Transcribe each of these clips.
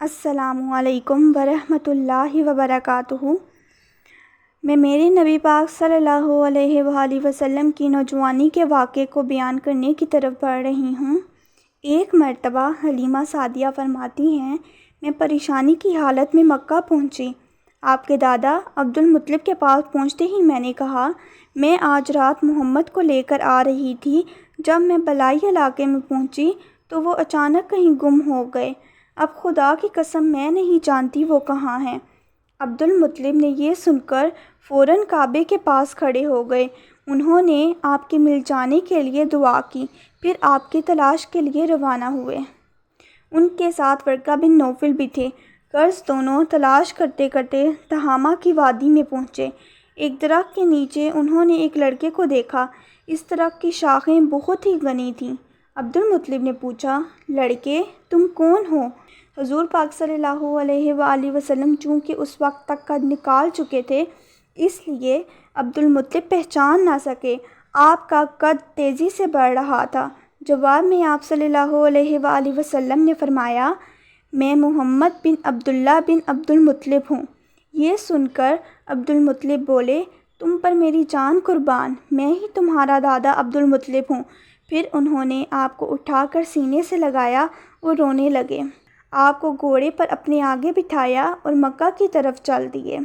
السلام علیکم ورحمۃ اللہ وبرکاتہ۔ میں میرے نبی پاک صلی اللہ علیہ وآلہ وسلم کی نوجوانی کے واقعے کو بیان کرنے کی طرف بڑھ رہی ہوں۔ ایک مرتبہ حلیمہ سعدیہ فرماتی ہیں، میں پریشانی کی حالت میں مکہ پہنچی۔ آپ کے دادا عبد المطلب کے پاس پہنچتے ہی میں نے کہا، میں آج رات محمد کو لے کر آ رہی تھی۔ جب میں بالائی علاقے میں پہنچی تو وہ اچانک کہیں گم ہو گئے۔ اب خدا کی قسم میں نہیں جانتی وہ کہاں ہیں۔ عبد المطلب نے یہ سن کر فوراً کعبے کے پاس کھڑے ہو گئے۔ انہوں نے آپ کے مل جانے کے لیے دعا کی، پھر آپ کی تلاش کے لیے روانہ ہوئے۔ ان کے ساتھ ورقہ بن نوفل بھی تھے۔ غرض دونوں تلاش کرتے کرتے تہامہ کی وادی میں پہنچے۔ ایک درخت کے نیچے انہوں نے ایک لڑکے کو دیکھا۔ اس درخت کی شاخیں بہت ہی گھنی تھیں۔ عبد المطلب نے پوچھا، لڑکے تم کون ہو؟ حضور پاک صلی اللہ علیہ وآلہ وسلم چونکہ اس وقت تک قد نکال چکے تھے، اس لیے عبد المطلب پہچان نہ سکے۔ آپ کا قد تیزی سے بڑھ رہا تھا۔ جواب میں آپ صلی اللہ علیہ وآلہ وسلم نے فرمایا، میں محمد بن عبداللہ بن عبد المطلب ہوں۔ یہ سن کر عبد المطلب بولے، تم پر میری جان قربان، میں ہی تمہارا دادا عبد المطلب ہوں۔ پھر انہوں نے آپ کو اٹھا کر سینے سے لگایا اور رونے لگے۔ آپ کو گھوڑے پر اپنے آگے بٹھایا اور مکہ کی طرف چل دیے۔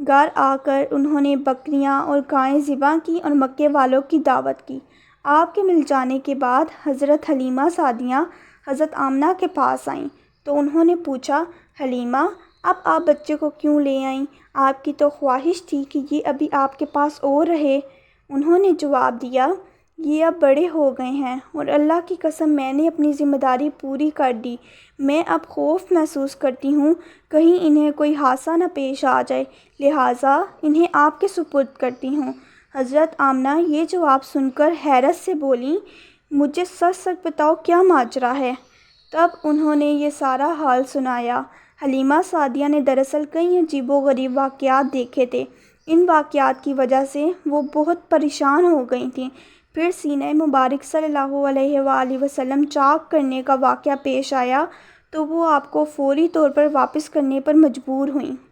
گھر آ کر انہوں نے بکریاں اور گائیں ذبح کی اور مکے والوں کی دعوت کی۔ آپ کے مل جانے کے بعد حضرت حلیمہ سعدیہ حضرت آمنہ کے پاس آئیں تو انہوں نے پوچھا، حلیمہ اب آپ بچے کو کیوں لے آئیں؟ آپ کی تو خواہش تھی کہ یہ ابھی آپ کے پاس اور رہے۔ انہوں نے جواب دیا، یہ اب بڑے ہو گئے ہیں اور اللہ کی قسم میں نے اپنی ذمہ داری پوری کر دی۔ میں اب خوف محسوس کرتی ہوں کہیں انہیں کوئی حادثہ نہ پیش آ جائے، لہٰذا انہیں آپ کے سپرد کرتی ہوں۔ حضرت آمنہ یہ جواب سن کر حیرت سے بولیں، مجھے سچ سچ بتاؤ کیا ماجرا ہے؟ تب انہوں نے یہ سارا حال سنایا۔ حلیمہ سعدیہ نے دراصل کئی عجیب و غریب واقعات دیکھے تھے۔ ان واقعات کی وجہ سے وہ بہت پریشان ہو گئی تھیں۔ پھر سینہ مبارک صلی اللہ علیہ وآلہ وسلم چاک کرنے کا واقعہ پیش آیا تو وہ آپ کو فوری طور پر واپس کرنے پر مجبور ہوئیں۔